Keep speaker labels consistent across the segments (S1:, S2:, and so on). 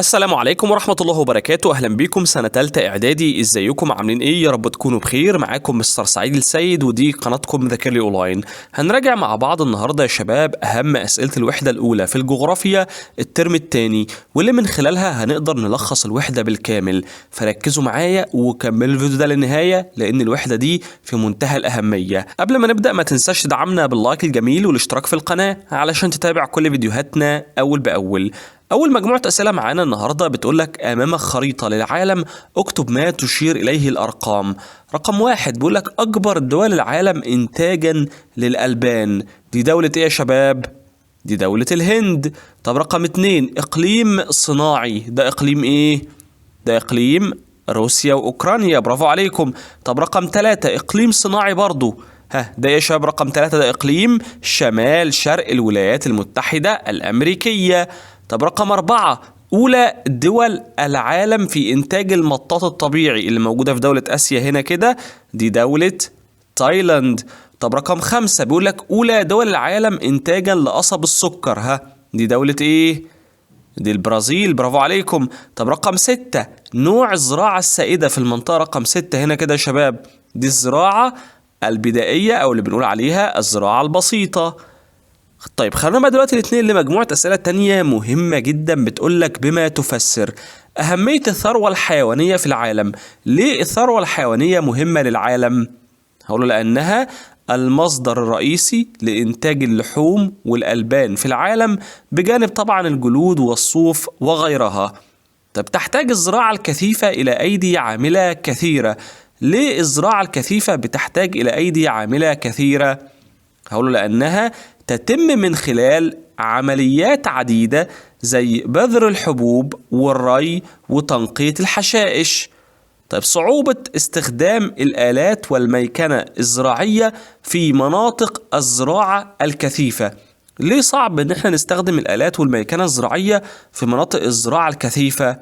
S1: السلام عليكم ورحمة الله وبركاته. أهلا بيكم سنة تالتة إعدادي. إزيكم عاملين إيه؟ يا رب تكونوا بخير. معاكم مستر سعيد السيد ودي قناتكم ذاكر لي أونلاين. هنراجع مع بعض النهاردة يا شباب أهم أسئلة الوحدة الأولى في الجغرافيا الترم التاني، واللي من خلالها هنقدر نلخص الوحدة بالكامل. فركزوا معايا وكملوا الفيديو ده للنهاية لأن الوحدة دي في منتهى الأهمية. قبل ما نبدأ ما تنساش تدعمنا باللايك الجميل والاشتراك في القناة علشان تتابع كل فيديوهاتنا أول بأول. أول مجموعة أسئلة معانا النهاردة بتقولك أمامك خريطة للعالم، اكتب ما تشير إليه الأرقام. رقم 1 بيقولك أكبر دول العالم إنتاجا للألبان، دي دولة إيه يا شباب؟ دي دولة الهند. طب رقم 2 إقليم صناعي، ده إقليم إيه؟ ده إقليم روسيا وأوكرانيا، برافو عليكم. طب رقم 3 إقليم صناعي برضو، ده إيه يا شباب؟ رقم 3 ده إقليم شمال شرق الولايات المتحدة الأمريكية. طب رقم 4 أولى دول العالم في إنتاج المطاط الطبيعي اللي موجودة في دولة آسيا هنا كده، دي دولة تايلاند. طب رقم 5 بيقول لك أولى دول العالم إنتاجا لقصب السكر، دي دولة إيه؟ دي البرازيل، برافو عليكم. طب رقم 6 نوع الزراعة السائدة في المنطقة رقم 6 هنا كده يا شباب، دي الزراعة البدائية أو اللي بنقول عليها الزراعة البسيطة. طيب خلينا بقى دلوقتي نتنقل لمجموعة أسئلة تانية مهمة جدا بتقولك بما تفسر أهمية الثروة الحيوانية في العالم. ليه الثروة الحيوانية مهمة للعالم؟ هقوله لأنها المصدر الرئيسي لإنتاج اللحوم والألبان في العالم بجانب طبعا الجلود والصوف وغيرها. طب تحتاج الزراعة الكثيفة إلى أيدي عاملة كثيرة. ليه الزراعة الكثيفة بتحتاج إلى أيدي عاملة كثيرة؟ هقوله لأنها تتم من خلال عمليات عديدة زي بذر الحبوب والري وتنقية الحشائش. طيب صعوبة استخدام الآلات والميكنة الزراعية في مناطق الزراعة الكثيفة. ليه صعب ان احنا نستخدم الآلات والميكنة الزراعية في مناطق الزراعة الكثيفة؟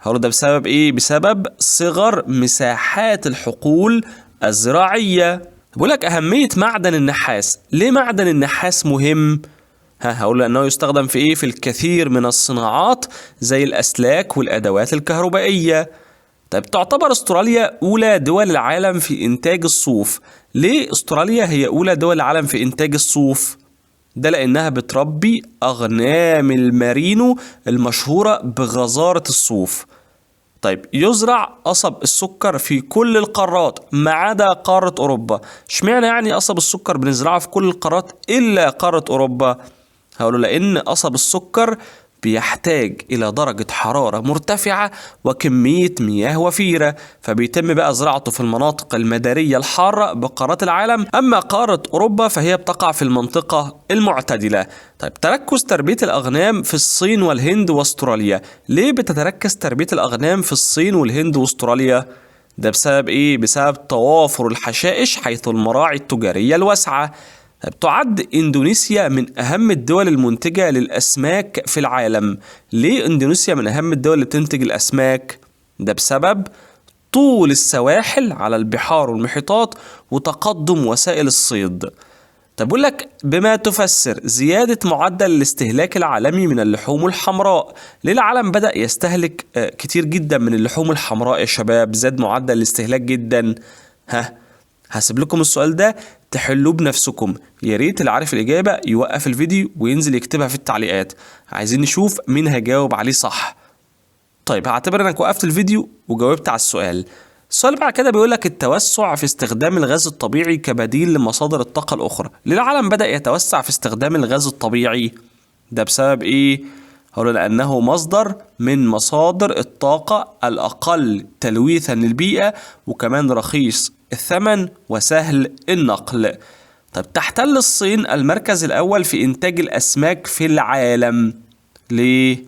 S1: هقوله ده بسبب ايه؟ بسبب صغر مساحات الحقول الزراعية. بقول لك أهمية معدن النحاس. ليه معدن النحاس مهم؟ هقول لأنه يستخدم في إيه؟ في الكثير من الصناعات زي الأسلاك والأدوات الكهربائية. طيب تعتبر أستراليا أولى دول العالم في إنتاج الصوف. ليه أستراليا هي أولى دول العالم في إنتاج الصوف؟ ده لأنها بتربي أغنام المارينو المشهورة بغزارة الصوف. طيب يزرع قصب السكر في كل القارات ما عدا قارة أوروبا. اشمعنى يعني قصب السكر بنزرعه في كل القارات إلا قارة أوروبا؟ هقوله لأن قصب السكر بيحتاج إلى درجة حرارة مرتفعة وكمية مياه وفيرة، فبيتم بقى زراعته في المناطق المدارية الحارة بقارات العالم. أما قارة أوروبا فهي بتقع في المنطقة المعتدلة. طيب تركز تربية الأغنام في الصين والهند واستراليا. ليه بتتركز تربية الأغنام في الصين والهند واستراليا؟ ده بسبب إيه؟ بسبب توافر الحشائش حيث المراعي التجارية الواسعة. تعد إندونيسيا من أهم الدول المنتجة للأسماك في العالم. ليه إندونيسيا من أهم الدول اللي بتنتج الأسماك؟ ده بسبب طول السواحل على البحار والمحيطات وتقدم وسائل الصيد. طب بقول لك بما تفسر زيادة معدل الاستهلاك العالمي من اللحوم الحمراء. ليه العالم بدأ يستهلك كتير جدا من اللحوم الحمراء يا شباب؟ زاد معدل الاستهلاك جدا. هسيب لكم السؤال ده تحلوه بنفسكم. يا ريت اللي عارف الإجابة يوقف الفيديو وينزل يكتبها في التعليقات، عايزين نشوف مين هيجاوب عليه صح. طيب هعتبر انك وقفت الفيديو وجاوبت على السؤال. السؤال بعد كده بيقولك التوسع في استخدام الغاز الطبيعي كبديل لمصادر الطاقة الأخرى. ليه العالم بدأ يتوسع في استخدام الغاز الطبيعي؟ ده بسبب إيه؟ هقول لأنه مصدر من مصادر الطاقة الأقل تلويثا للبيئة وكمان رخيص الثمن وسهل النقل. طب تحتل الصين المركز الأول في إنتاج الأسماك في العالم. ليه؟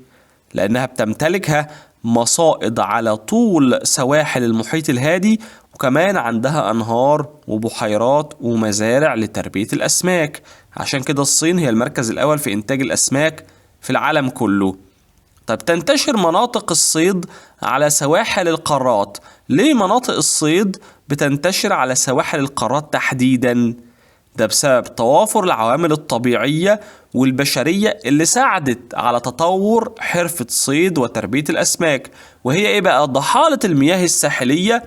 S1: لأنها بتمتلكها مصائد على طول سواحل المحيط الهادي وكمان عندها أنهار وبحيرات ومزارع لتربية الأسماك. عشان كده الصين هي المركز الأول في إنتاج الأسماك في العالم كله. طب تنتشر مناطق الصيد على سواحل القارات. ليه مناطق الصيد بتنتشر على سواحل القارات تحديدا؟ ده بسبب توافر العوامل الطبيعية والبشرية اللي ساعدت على تطور حرفة صيد وتربية الأسماك، وهي إيه بقى؟ ضحالة المياه الساحلية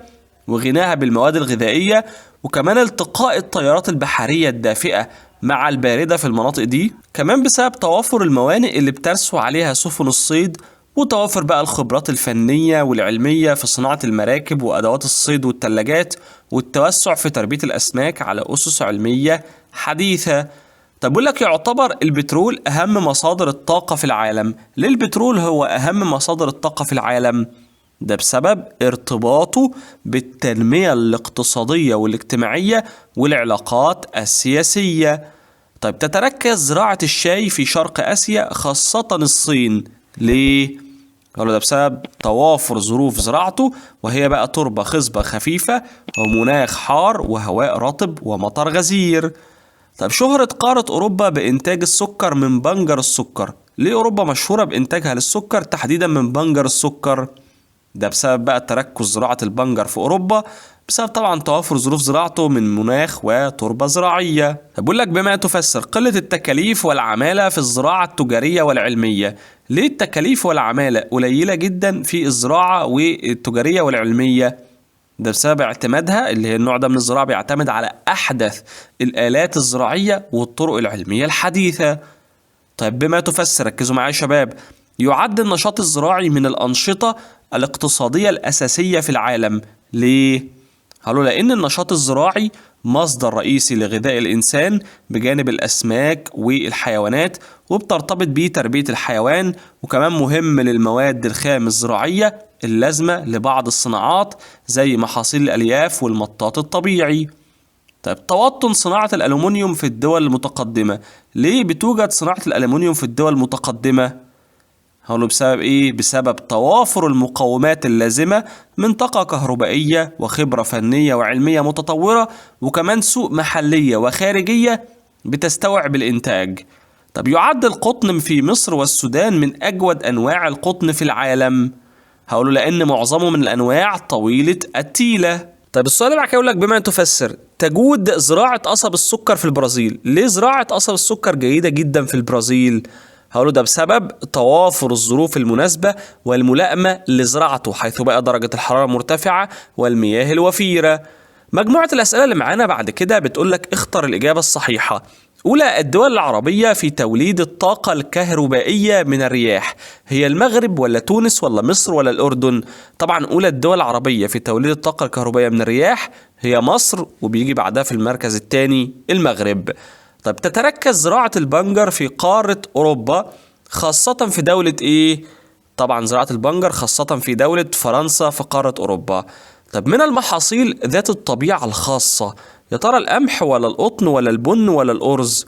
S1: وغناها بالمواد الغذائية، وكمان التقاء التيارات البحرية الدافئة مع الباردة في المناطق دي، كمان بسبب توافر الموانئ اللي بترسو عليها سفن الصيد، وتوافر بقى الخبرات الفنية والعلمية في صناعة المراكب وأدوات الصيد والثلاجات، والتوسع في تربية الأسماك على أسس علمية حديثة. طب بقول لك يعتبر البترول أهم مصادر الطاقة في العالم. ليه البترول هو أهم مصادر الطاقة في العالم؟ ده بسبب ارتباطه بالتنمية الاقتصادية والاجتماعية والعلاقات السياسية. طيب تتركز زراعة الشاي في شرق آسيا خاصة الصين. ليه؟ قالوا ده بسبب توافر ظروف زراعته، وهي بقى تربة خصبة خفيفة ومناخ حار وهواء رطب ومطر غزير. طيب شهرة قارة أوروبا بإنتاج السكر من بنجر السكر. ليه أوروبا مشهورة بإنتاجها للسكر تحديدا من بنجر السكر؟ ده بسبب بقى تركز زراعة البنجر في أوروبا، بسبب طبعا توافر ظروف زراعته من مناخ وتربة زراعية. بقول لك بما تفسر قلة التكاليف والعمالة في الزراعة التجارية والعلمية. ليه التكاليف والعمالة قليلة جدا في الزراعة والتجارية والعلمية؟ ده بسبب اعتمادها، اللي هي النوع ده من الزراعة بيعتمد على أحدث الآلات الزراعية والطرق العلمية الحديثة. طيب بما تفسر، ركزوا معايا يا شباب، يعد النشاط الزراعي من الأنشطة الاقتصادية الأساسية في العالم. ليه؟ قالوا لأن النشاط الزراعي مصدر رئيسي لغذاء الإنسان بجانب الأسماك والحيوانات، وبترتبط بيه تربية الحيوان، وكمان مهم للمواد الخام الزراعية اللازمة لبعض الصناعات زي محاصيل الألياف والمطاط الطبيعي. طيب توطن صناعة الألومنيوم في الدول المتقدمة. ليه بتوجد صناعة الألومنيوم في الدول المتقدمة؟ هقوله بسبب ايه؟ بسبب توافر المقومات اللازمة من طاقة كهربائية وخبرة فنية وعلمية متطورة، وكمان سوق محلية وخارجية بتستوعب الإنتاج. طب يعد القطن في مصر والسودان من أجود أنواع القطن في العالم. هقوله لأن معظمه من الأنواع طويلة التيلة. طيب السؤال اللي بعد كده يقول لك بما تفسر تجود زراعة قصب السكر في البرازيل. ليه زراعة قصب السكر جيدة جدا في البرازيل؟ هقوله ده بسبب توافر الظروف المناسبة والملائمة لزراعته، حيث بقى درجة الحرارة مرتفعة والمياه الوفيرة. مجموعة الأسئلة اللي معانا بعد كده بتقول لك اختر الإجابة الصحيحة. أولى الدول العربية في توليد الطاقة الكهربائية من الرياح، هي المغرب ولا تونس ولا مصر ولا الأردن؟ طبعا أولى الدول العربية في توليد الطاقة الكهربائية من الرياح هي مصر، وبيجي بعدها في المركز الثاني المغرب. طيب تتركز زراعة البنجر في قارة أوروبا خاصة في دولة إيه؟ طبعا زراعة البنجر خاصة في دولة فرنسا في قارة أوروبا. طب من المحاصيل ذات الطبيعة الخاصة، يا ترى القمح ولا القطن ولا البن ولا الأرز؟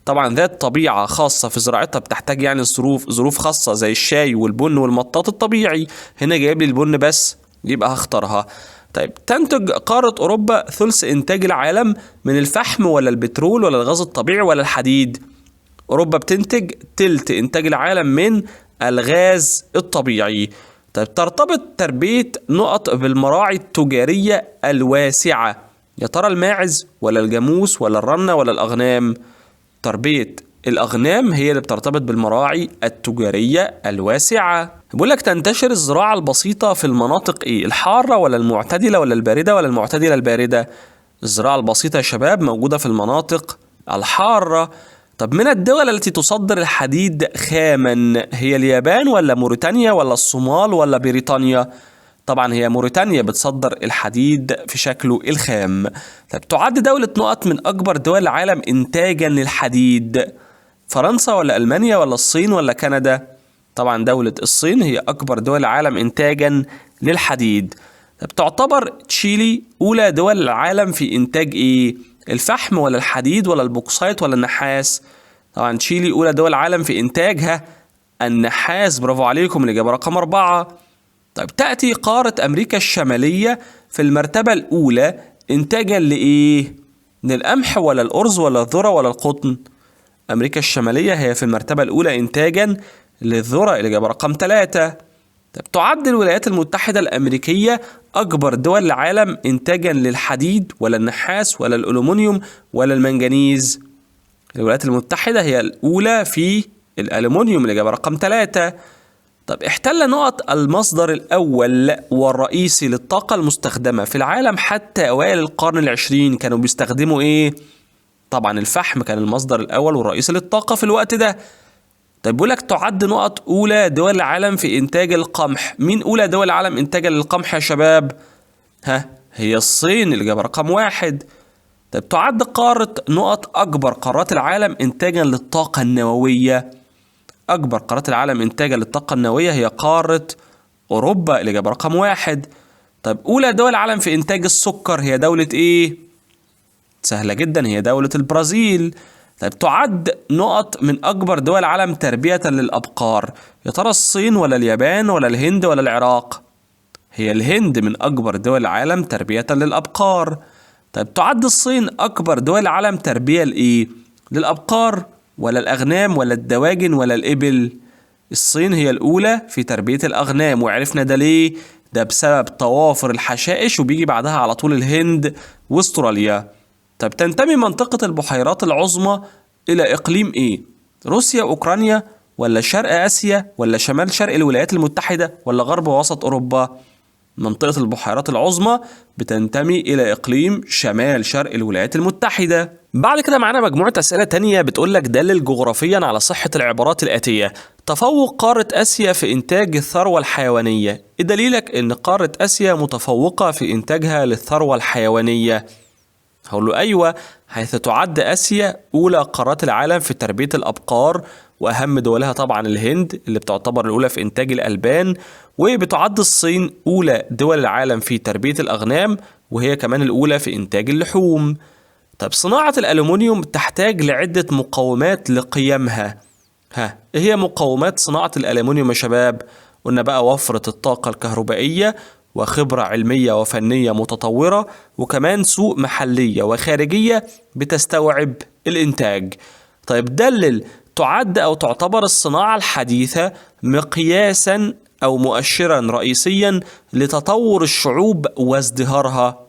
S1: طبعا ذات طبيعة خاصة في زراعتها، بتحتاج يعني ظروف خاصة زي الشاي والبن والمطاط الطبيعي. هنا جايب لي البن بس، يبقى هختارها. طيب تنتج قارة أوروبا ثلث إنتاج العالم من الفحم ولا البترول ولا الغاز الطبيعي ولا الحديد؟ أوروبا بتنتج تلت إنتاج العالم من الغاز الطبيعي. طيب ترتبط تربية نقط بالمراعي التجارية الواسعة، يا ترى الماعز ولا الجاموس ولا الرنة ولا الأغنام؟ تربية الأغنام هي اللي بترتبط بالمراعي التجارية الواسعة. بيقول لك تنتشر الزراعة البسيطة في المناطق إيه؟ الحارة ولا المعتدلة ولا الباردة ولا المعتدلة الباردة؟ الزراعة البسيطة يا شباب موجودة في المناطق الحارة. طب من الدول التي تصدر الحديد خاما، هي اليابان ولا موريتانيا ولا الصومال ولا بريطانيا؟ طبعا هي موريتانيا بتصدر الحديد في شكله الخام. طب تعد دولة نقط من أكبر دول العالم إنتاجا للحديد، فرنسا ولا ألمانيا ولا الصين ولا كندا؟ طبعا دولة الصين هي أكبر دول العالم إنتاجا للحديد. طب تعتبر تشيلي أولى دول العالم في إنتاج إيه؟ الفحم ولا الحديد ولا البوكسايت ولا النحاس؟ طبعا تشيلي أولى دول العالم في إنتاجها النحاس، برافو عليكم، الإجابة رقم 4. طيب تأتي قارة أمريكا الشمالية في المرتبة الأولى إنتاجا لإيه؟ للقمح ولا الأرز ولا الذرة ولا القطن؟ أمريكا الشمالية هي في المرتبة الأولى إنتاجا للذرة، الإجابة رقم 3. طيب تعد الولايات المتحدة الأمريكية أكبر دول العالم إنتاجا للحديد ولا النحاس ولا الألومنيوم ولا المنجنيز؟ الولايات المتحدة هي الأولى في الألومنيوم، الإجابة رقم 3. طب احتل نقط المصدر الأول والرئيسي للطاقة المستخدمة في العالم حتى أوائل القرن العشرين كانوا بيستخدموا إيه؟ طبعا الفحم كان المصدر الأول والرئيسي للطاقة في الوقت ده. طيب بيقول لك تعد نقط أولى دول العالم في إنتاج القمح. مين أولى دول العالم إنتاجا للقمح يا شباب؟ هي الصين، الإجابة رقم 1. طيب تعد قارة نقط أكبر قارات العالم إنتاجا للطاقة النووية. أكبر قارات العالم إنتاجا للطاقة النووية هي قارة أوروبا، الإجابة رقم 1. طيب أولى دول العالم في إنتاج السكر هي دولة إيه؟ سهلة جدا، هي دولة البرازيل. طيب تعد نقط من أكبر دول العالم تربية للأبقار. يا ترى الصين ولا اليابان ولا الهند ولا العراق؟ هي الهند من أكبر دول العالم تربية للأبقار. طيب تعد الصين أكبر دول العالم تربية لإيه؟ للأبقار ولا الأغنام ولا الدواجن ولا الإبل؟ الصين هي الأولى في تربية الأغنام، وعرفنا ده ليه؟ ده بسبب توافر الحشائش، وبيجي بعدها على طول الهند واستراليا. طب تنتمي منطقة البحيرات العظمى إلى إقليم إيه؟ روسيا، أوكرانيا، ولا شرق آسيا، ولا شمال شرق الولايات المتحدة، ولا غرب ووسط أوروبا؟ منطقة البحيرات العظمى بتنتمي إلى إقليم شمال شرق الولايات المتحدة. بعد كده معانا مجموعة أسئلة تانية بتقولك دلل جغرافيا على صحة العبارات الآتية. تفوق قارة آسيا في إنتاج الثروة الحيوانية. إيه دليلك إن قارة آسيا متفوقة في إنتاجها للثروة الحيوانية؟ هقول له أيوة، حيث تعد آسيا أولى قارات العالم في تربية الأبقار، وأهم دولها طبعا الهند اللي بتعتبر الأولى في إنتاج الألبان، وبتعد الصين أولى دول العالم في تربية الأغنام، وهي كمان الأولى في إنتاج اللحوم. طب صناعة الألومنيوم تحتاج لعدة مقومات لقيامها. إيه هي مقومات صناعة الألومنيوم يا شباب؟ قلنا بقى وفرة الطاقة الكهربائية، وخبرة علمية وفنية متطورة، وكمان سوق محلية وخارجية بتستوعب الإنتاج. طيب دلل تعد أو تعتبر الصناعة الحديثة مقياسا أو مؤشرا رئيسيا لتطور الشعوب وازدهارها.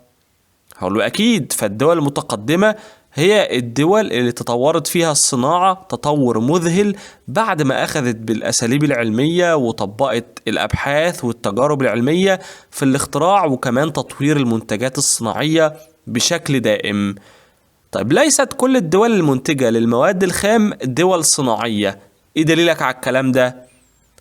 S1: هقول له أكيد، فالدول المتقدمة هي الدول اللي تطورت فيها الصناعة تطور مذهل بعد ما أخذت بالأساليب العلمية وطبقت الأبحاث والتجارب العلمية في الاختراع وكمان تطوير المنتجات الصناعية بشكل دائم. طيب ليست كل الدول المنتجة للمواد الخام دول صناعية. إيه دليلك على الكلام ده؟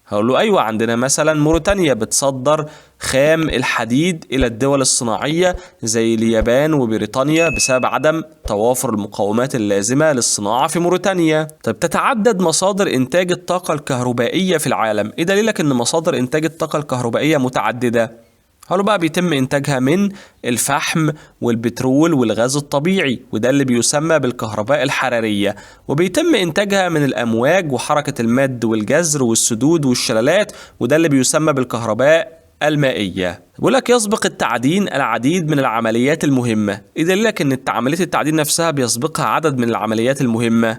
S1: هقول له أيوة، عندنا مثلا موريتانيا بتصدر خام الحديد إلى الدول الصناعية زي اليابان وبريطانيا بسبب عدم توافر المقومات اللازمة للصناعة في موريتانيا. طيب تتعدد مصادر إنتاج الطاقة الكهربائية في العالم. إيه دليلك إن مصادر إنتاج الطاقة الكهربائية متعددة؟ هقوله بقى بيتم إنتاجها من الفحم والبترول والغاز الطبيعي، وده اللي بيسمى بالكهرباء الحرارية، وبيتم إنتاجها من الأمواج وحركة المد والجزر والسدود والشلالات، وده اللي بيسمى بالكهرباء المائية. بيقول لك يسبق التعدين العديد من العمليات المهمة. إيه دليلك إن عملية التعدين نفسها بيسبقها عدد من العمليات المهمة؟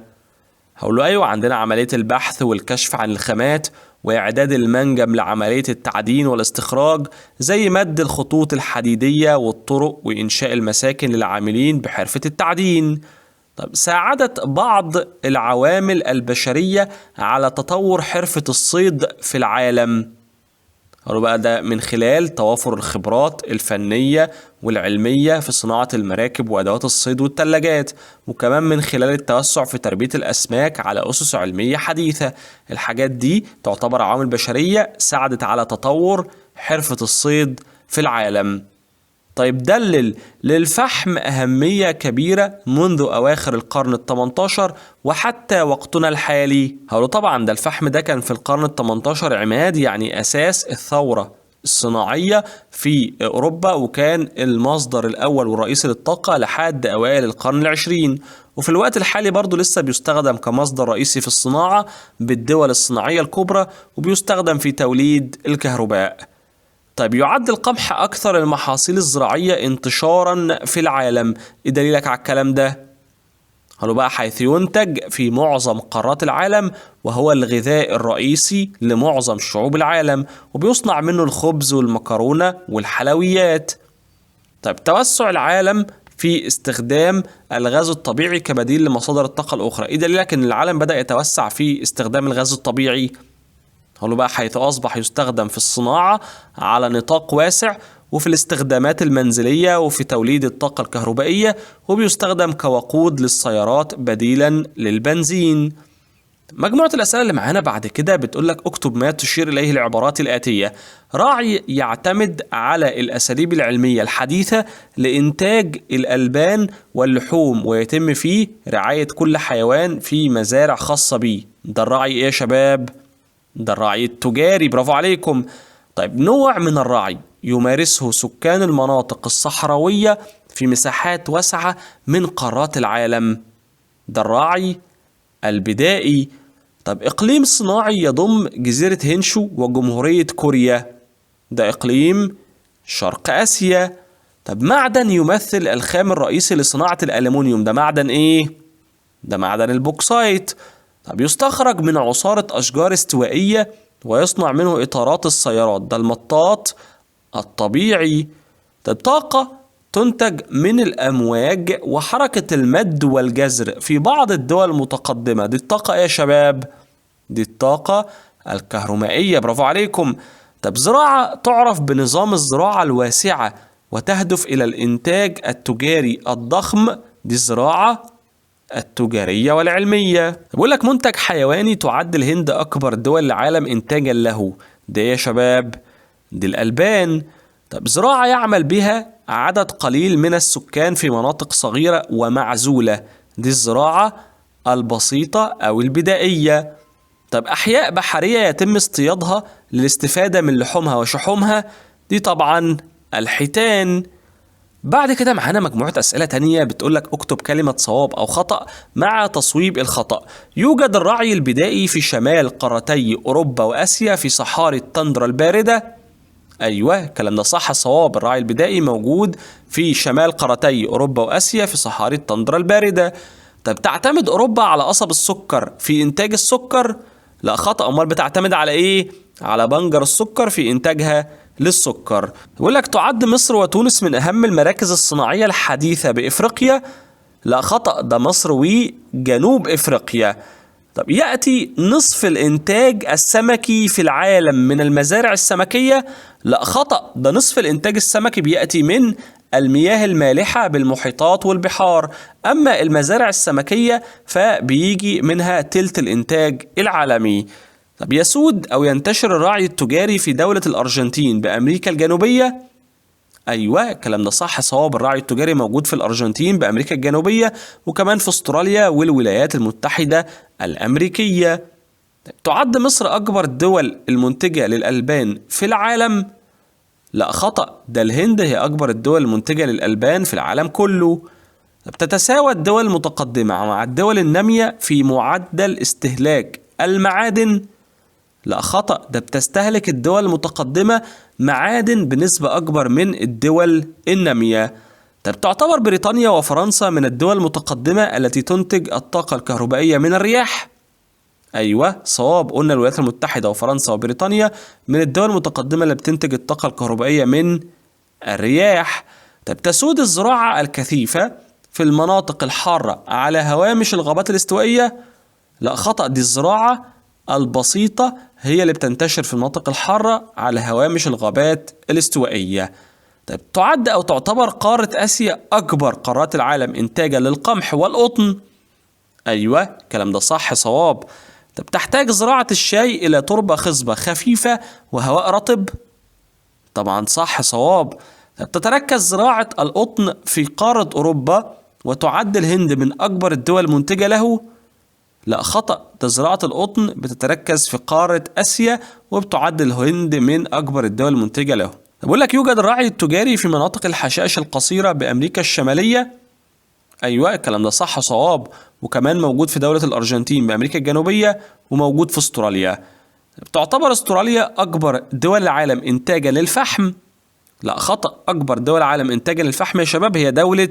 S1: هقول له أيوة، عندنا عملية البحث والكشف عن الخامات وإعداد المنجم لعملية التعدين والاستخراج، زي مد الخطوط الحديدية والطرق وإنشاء المساكن للعاملين بحرفة التعدين. طب ساعدت بعض العوامل البشرية على تطور حرفة الصيد في العالم. قالوا بقى ده من خلال توافر الخبرات الفنية والعلمية في صناعة المراكب وأدوات الصيد والثلاجات، وكمان من خلال التوسع في تربية الأسماك على أسس علمية حديثة. الحاجات دي تعتبر عوامل بشرية ساعدت على تطور حرفة الصيد في العالم. طيب دلل للفحم أهمية كبيرة منذ أواخر القرن ال18 وحتى وقتنا الحالي. هقوله طبعا ده الفحم ده كان في القرن ال18 عماد، يعني أساس الثورة الصناعية في أوروبا، وكان المصدر الأول والرئيسي للطاقة لحد أوائل القرن العشرين، وفي الوقت الحالي برضو لسه بيستخدم كمصدر رئيسي في الصناعة بالدول الصناعية الكبرى، وبيستخدم في توليد الكهرباء. طيب يعد القمح أكثر المحاصيل الزراعية انتشارا في العالم. إيه دليلك على الكلام ده؟ قالوا بقى حيث ينتج في معظم قارات العالم، وهو الغذاء الرئيسي لمعظم شعوب العالم، وبيصنع منه الخبز والمكرونة والحلويات. طيب توسع العالم في استخدام الغاز الطبيعي كبديل لمصادر الطاقة الأخرى. إيه دليلك إن العالم بدأ يتوسع في استخدام الغاز الطبيعي؟ قالوا بقى حيث أصبح يستخدم في الصناعة على نطاق واسع، وفي الاستخدامات المنزلية، وفي توليد الطاقة الكهربائية، وبيستخدم كوقود للسيارات بديلا للبنزين. مجموعة الأسئلة اللي معانا بعد كده بتقولك اكتب ما تشير إليه العبارات الآتية: راعي يعتمد على الأساليب العلمية الحديثة لإنتاج الألبان واللحوم، ويتم فيه رعاية كل حيوان في مزارع خاصة بيه. ده الراعي إيه يا شباب؟ ده الراعي التجاري، برافو عليكم. طيب نوع من الرعي يمارسه سكان المناطق الصحراوية في مساحات واسعة من قارات العالم. ده الراعي البدائي. طب إقليم صناعي يضم جزيرة هنشو وجمهورية كوريا. ده إقليم شرق آسيا. طب معدن يمثل الخام الرئيسي لصناعة الألمنيوم. ده معدن إيه؟ ده معدن البوكسايت. طب يستخرج من عصارة أشجار استوائية ويصنع منه إطارات السيارات. ده المطاط الطبيعي. طب طاقة تنتج من الأمواج وحركة المد والجزر في بعض الدول المتقدمة. دي الطاقة إيه يا شباب؟ دي الطاقة الكهرومائية، برافو عليكم. طب زراعة تعرف بنظام الزراعة الواسعة وتهدف إلى الإنتاج التجاري الضخم. دي الزراعة التجارية والعلمية. بقول لك منتج حيواني تعد الهند أكبر دول العالم إنتاجا له. ده يا شباب دي الألبان. طب زراعة يعمل بها عدد قليل من السكان في مناطق صغيرة ومعزولة. دي الزراعة البسيطة أو البدائية. طب أحياء بحرية يتم اصطيادها للاستفادة من لحومها وشحومها. دي طبعا الحيتان. بعد كده معانا مجموعة أسئلة تانية بتقولك اكتب كلمة صواب أو خطأ مع تصويب الخطأ. يوجد الرعي البدائي في شمال قارتي أوروبا وآسيا في صحاري التندرا الباردة. أيوة الكلام ده صح، صواب. الرعي البدائي موجود في شمال قارتي أوروبا وآسيا في صحاري التندرا الباردة. طب تعتمد أوروبا على قصب السكر في إنتاج السكر؟ لا خطأ. أمال بتعتمد على إيه؟ على بنجر السكر في إنتاجها للسكر. يقول لك تعد مصر وتونس من أهم المراكز الصناعية الحديثة بإفريقيا. لا خطأ، ده مصر وجنوب إفريقيا. طب يأتي نصف الإنتاج السمكي في العالم من المزارع السمكية. لا خطأ، ده نصف الإنتاج السمكي بيأتي من المياه المالحة بالمحيطات والبحار، أما المزارع السمكية فبيجي منها تلت الإنتاج العالمي. طب يسود أو ينتشر الرعي التجاري في دولة الأرجنتين بأمريكا الجنوبية. أيوة الكلام ده صح، صواب. الرعي التجاري موجود في الأرجنتين بأمريكا الجنوبية، وكمان في أستراليا والولايات المتحدة الأمريكية. تعد مصر أكبر الدول المنتجة للألبان في العالم. لا خطأ، ده الهند هي أكبر الدول المنتجة للألبان في العالم كله. تتساوى الدول المتقدمة مع الدول النامية في معدل استهلاك المعادن. لا خطأ، ده بتستهلك الدول المتقدمة معادن بنسبة أكبر من الدول النامية. طب تعتبر بريطانيا وفرنسا من الدول المتقدمة التي تنتج الطاقة الكهربائية من الرياح. أيوة صواب، قلنا الولايات المتحدة وفرنسا وبريطانيا من الدول المتقدمة اللي بتنتج الطاقة الكهربائية من الرياح. طب تسود الزراعة الكثيفة في المناطق الحارة على هوامش الغابات الاستوائية. لا خطأ، دي الزراعة البسيطة هي اللي بتنتشر في المناطق الحارة على هوامش الغابات الاستوائية. طيب تعد أو تعتبر قارة آسيا أكبر قارات العالم إنتاجا للقمح والقطن. أيوة الكلام ده صح، صواب. طب تحتاج زراعة الشاي إلى تربة خصبة خفيفة وهواء رطب. طبعا صح، صواب. طب تتركز زراعة القطن في قارة أوروبا وتعد الهند من أكبر الدول المنتجة له. لا خطأ، ده زراعة القطن بتتركز في قارة آسيا وبتعد الهند من أكبر الدول المنتجة له. بقول لك يوجد الرعي التجاري في مناطق الحشائش القصيرة بأمريكا الشمالية. أيوة الكلام ده صح، صواب. وكمان موجود في دولة الأرجنتين بأمريكا الجنوبية، وموجود في أستراليا. تعتبر أستراليا أكبر دول العالم إنتاجا للفحم. لا خطأ، أكبر دول العالم إنتاجا للفحم يا شباب هي دولة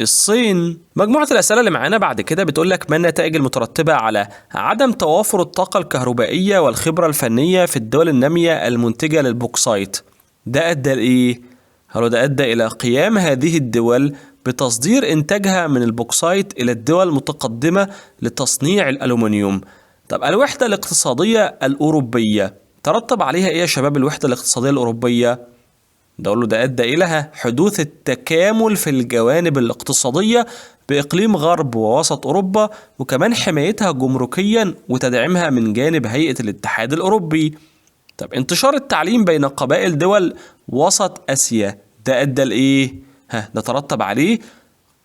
S1: الصين. مجموعة الأسئلة اللي معانا بعد كده بتقول لك ما النتائج المترتبة على عدم توافر الطاقة الكهربائية والخبرة الفنية في الدول النامية المنتجة للبوكسايت؟ ده أدى لإيه؟ هل ده أدى إلى قيام هذه الدول بتصدير إنتاجها من البوكسايت إلى الدول المتقدمة لتصنيع الألومنيوم. طب الوحدة الاقتصادية الأوروبية ترتب عليها إيه يا شباب الوحدة الاقتصادية الأوروبية؟ ده أدى إلى حدوث التكامل في الجوانب الاقتصادية بإقليم غرب ووسط أوروبا، وكمان حمايتها جمركيا وتدعيمها من جانب هيئة الاتحاد الأوروبي. طب انتشار التعليم بين قبائل دول وسط آسيا ده أدى لإيه؟ ده ترتب عليه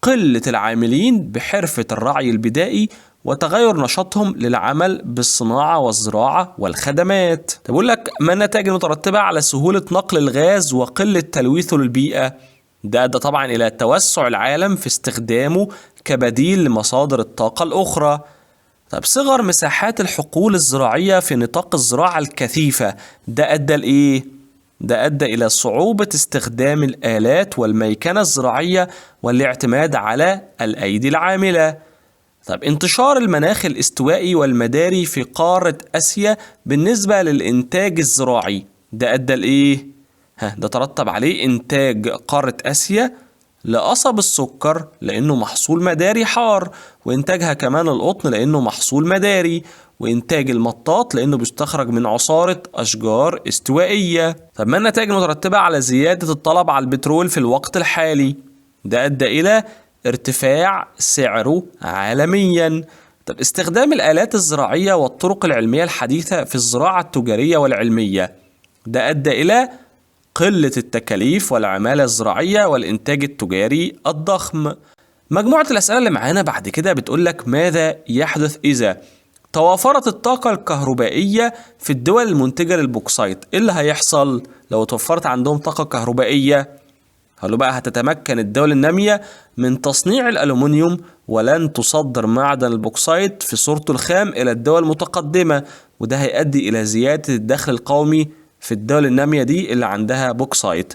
S1: قلة العاملين بحرفة الرعي البدائي وتغير نشاطهم للعمل بالصناعة والزراعة والخدمات. بقول لك ما النتائج المترتبة على سهولة نقل الغاز وقلة تلويثه للبيئة؟ ده أدى طبعا إلى توسع العالم في استخدامه كبديل لمصادر الطاقة الأخرى. طب صغر مساحات الحقول الزراعية في نطاق الزراعة الكثيفة ده أدى لإيه؟ ده أدى إلى صعوبة استخدام الآلات والميكنة الزراعية والاعتماد على الأيدي العاملة. طب انتشار المناخ الاستوائي والمداري في قارة آسيا بالنسبة للإنتاج الزراعي ده أدى لإيه؟ ده ترتب عليه إنتاج قارة آسيا لقصب السكر لأنه محصول مداري حار، وإنتاجها كمان القطن لأنه محصول مداري، وإنتاج المطاط لأنه بيستخرج من عصارة أشجار استوائية. طب ما النتائج المترتبة على زيادة الطلب على البترول في الوقت الحالي؟ ده أدى إلى ارتفاع سعره عالميا. طب استخدام الآلات الزراعية والطرق العلمية الحديثة في الزراعة التجارية والعلمية ده أدى إلى قلة التكاليف والعمالة الزراعية والإنتاج التجاري الضخم. مجموعة الأسئلة اللي معانا بعد كده بتقولك ماذا يحدث إذا توافرت الطاقة الكهربائية في الدول المنتجة للبوكسايت؟ إيه اللي هيحصل لو توفرت عندهم طاقة كهربائية؟ قالوا بقى هتتمكن الدول النامية من تصنيع الألومنيوم ولن تصدر معدن البوكسايت في صورته الخام إلى الدول المتقدمة، وده هيؤدي إلى زيادة الدخل القومي في الدول النامية دي اللي عندها بوكسايت.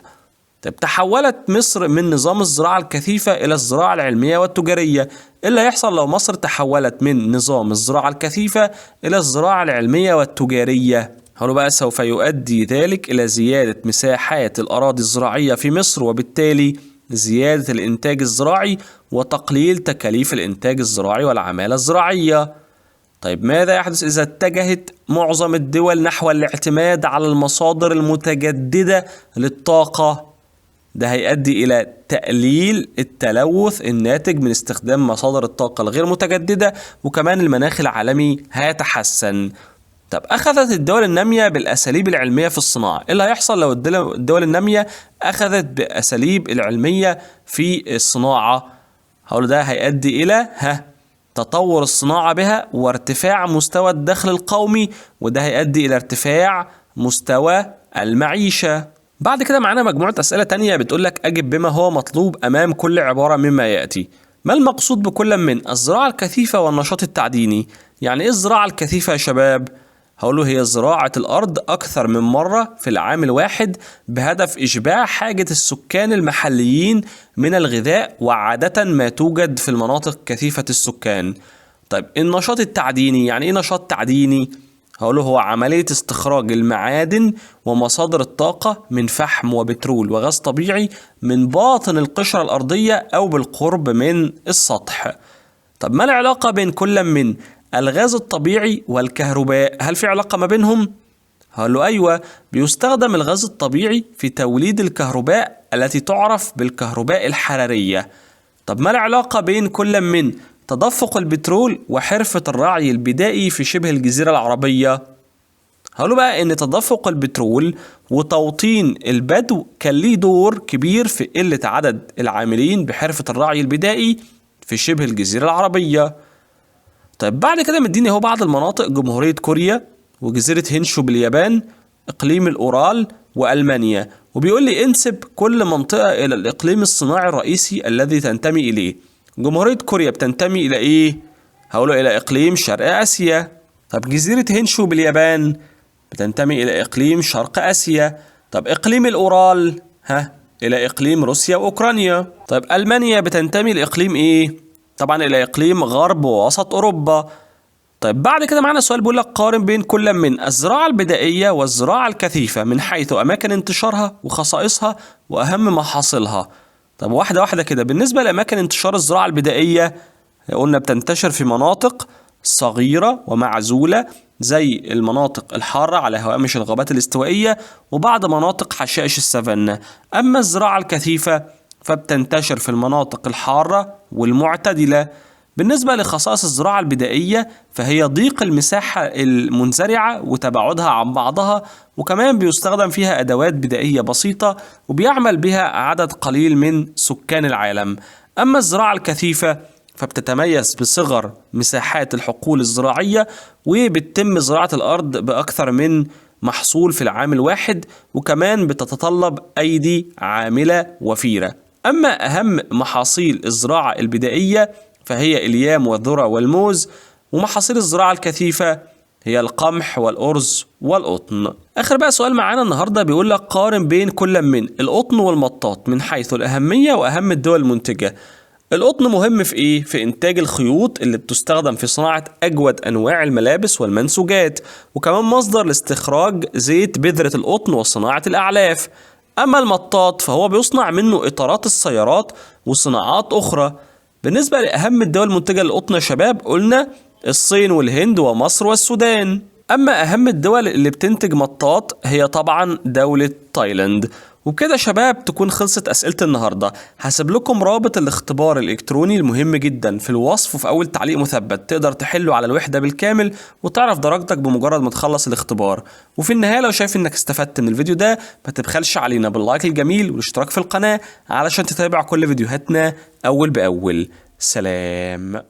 S1: طب تحولت مصر من نظام الزراعة الكثيفة إلى الزراعة العلمية والتجارية. إيه اللي هيحصل لو مصر تحولت من نظام الزراعة الكثيفة إلى الزراعة العلمية والتجارية؟ قالوا بقى سوف يؤدي ذلك إلى زيادة مساحات الأراضي الزراعية في مصر، وبالتالي زيادة الإنتاج الزراعي وتقليل تكاليف الإنتاج الزراعي والعمالة الزراعية. طيب ماذا يحدث إذا اتجهت معظم الدول نحو الاعتماد على المصادر المتجددة للطاقة؟ ده هيؤدي إلى تقليل التلوث الناتج من استخدام مصادر الطاقة الغير متجددة، وكمان المناخ العالمي هيتحسن. طب أخذت الدول النامية بالأساليب العلمية في الصناعة، إيه اللي هيحصل لو الدول النامية أخذت بأساليب العلمية في الصناعة؟ هقول ده هيؤدي إلى تطور الصناعة بها وارتفاع مستوى الدخل القومي، وده هيؤدي إلى ارتفاع مستوى المعيشة. بعد كده معانا مجموعة أسئلة تانية بتقولك أجب بما هو مطلوب أمام كل عبارة مما يأتي. ما المقصود بكل من الزراعة الكثيفة والنشاط التعديني؟ يعني إيه الزراعة الكثيفة يا شباب؟ هقوله هي زراعة الأرض أكثر من مرة في العام الواحد بهدف إشباع حاجة السكان المحليين من الغذاء، وعادة ما توجد في المناطق كثيفة السكان. طيب النشاط التعديني، يعني إيه نشاط تعديني؟ هقوله هو عملية استخراج المعادن ومصادر الطاقة من فحم وبترول وغاز طبيعي من باطن القشرة الأرضية أو بالقرب من السطح. طب ما العلاقة بين كل من الغاز الطبيعي والكهرباء؟ هل في علاقة ما بينهم؟ هقوله أيوة، بيستخدم الغاز الطبيعي في توليد الكهرباء التي تعرف بالكهرباء الحرارية. طب ما العلاقة بين كل من تدفق البترول وحرفة الرعي البدائي في شبه الجزيرة العربية؟ هقوله بقى إن تدفق البترول وتوطين البدو كان ليه دور كبير في قلة عدد العاملين بحرفة الرعي البدائي في شبه الجزيرة العربية. طيب بعد كده مديني هو بعض المناطق: جمهورية كوريا، وجزيرة هينشو باليابان، إقليم الأورال، وألمانيا. وبيقول لي انسب كل منطقة إلى الإقليم الصناعي الرئيسي الذي تنتمي إليه. جمهورية كوريا بتنتمي إلى إيه؟ هقوله إلى إقليم شرق آسيا. طب جزيرة هينشو باليابان بتنتمي إلى إقليم شرق آسيا. طب إقليم الأورال إلى إقليم روسيا وأوكرانيا. طيب ألمانيا بتنتمي لإقليم إيه؟ طبعا إلى إقليم غرب ووسط أوروبا. طيب بعد كده معانا سؤال بيقول لك قارن بين كل من الزراعة البدائية والزراعة الكثيفة من حيث أماكن انتشارها وخصائصها وأهم محاصيلها. طب واحدة واحدة كده. بالنسبة لأماكن انتشار الزراعة البدائية، قلنا بتنتشر في مناطق صغيرة ومعزولة زي المناطق الحارة على هوامش الغابات الاستوائية وبعض مناطق حشائش السافانا. أما الزراعة الكثيفة فبتنتشر في المناطق الحارة والمعتدلة. بالنسبة لخصائص الزراعة البدائية فهي ضيق المساحة المنزرعة وتباعدها عن بعضها، وكمان بيستخدم فيها أدوات بدائية بسيطة وبيعمل بها عدد قليل من سكان العالم. أما الزراعة الكثيفة فبتتميز بصغر مساحات الحقول الزراعية وبتتم زراعة الأرض بأكثر من محصول في العام الواحد، وكمان بتتطلب أيدي عاملة وفيرة. أما أهم محاصيل الزراعة البدائية فهي اليام والذرة والموز، ومحاصيل الزراعة الكثيفة هي القمح والأرز والقطن. آخر بقى سؤال معانا النهاردة بيقول لك قارن بين كل من القطن والمطاط من حيث الأهمية وأهم الدول المنتجة. القطن مهم في إيه؟ في إنتاج الخيوط اللي بتستخدم في صناعة أجود أنواع الملابس والمنسوجات، وكمان مصدر لاستخراج زيت بذرة القطن وصناعة الأعلاف. أما المطاط فهو بيصنع منه إطارات السيارات وصناعات أخرى. بالنسبة لأهم الدول المنتجة للقطن يا شباب قلنا الصين والهند ومصر والسودان. أما أهم الدول اللي بتنتج مطاط هي طبعا دولة تايلاند. وبكده شباب تكون خلصت أسئلة النهاردة. هسيب لكم رابط الاختبار الإلكتروني المهم جدا في الوصف وفي أول تعليق مثبت، تقدر تحله على الوحدة بالكامل وتعرف درجتك بمجرد ما تخلص الاختبار. وفي النهاية لو شايف إنك استفدت من الفيديو ده ما تبخلش علينا باللايك الجميل والاشتراك في القناة علشان تتابع كل فيديوهاتنا أول بأول. سلام.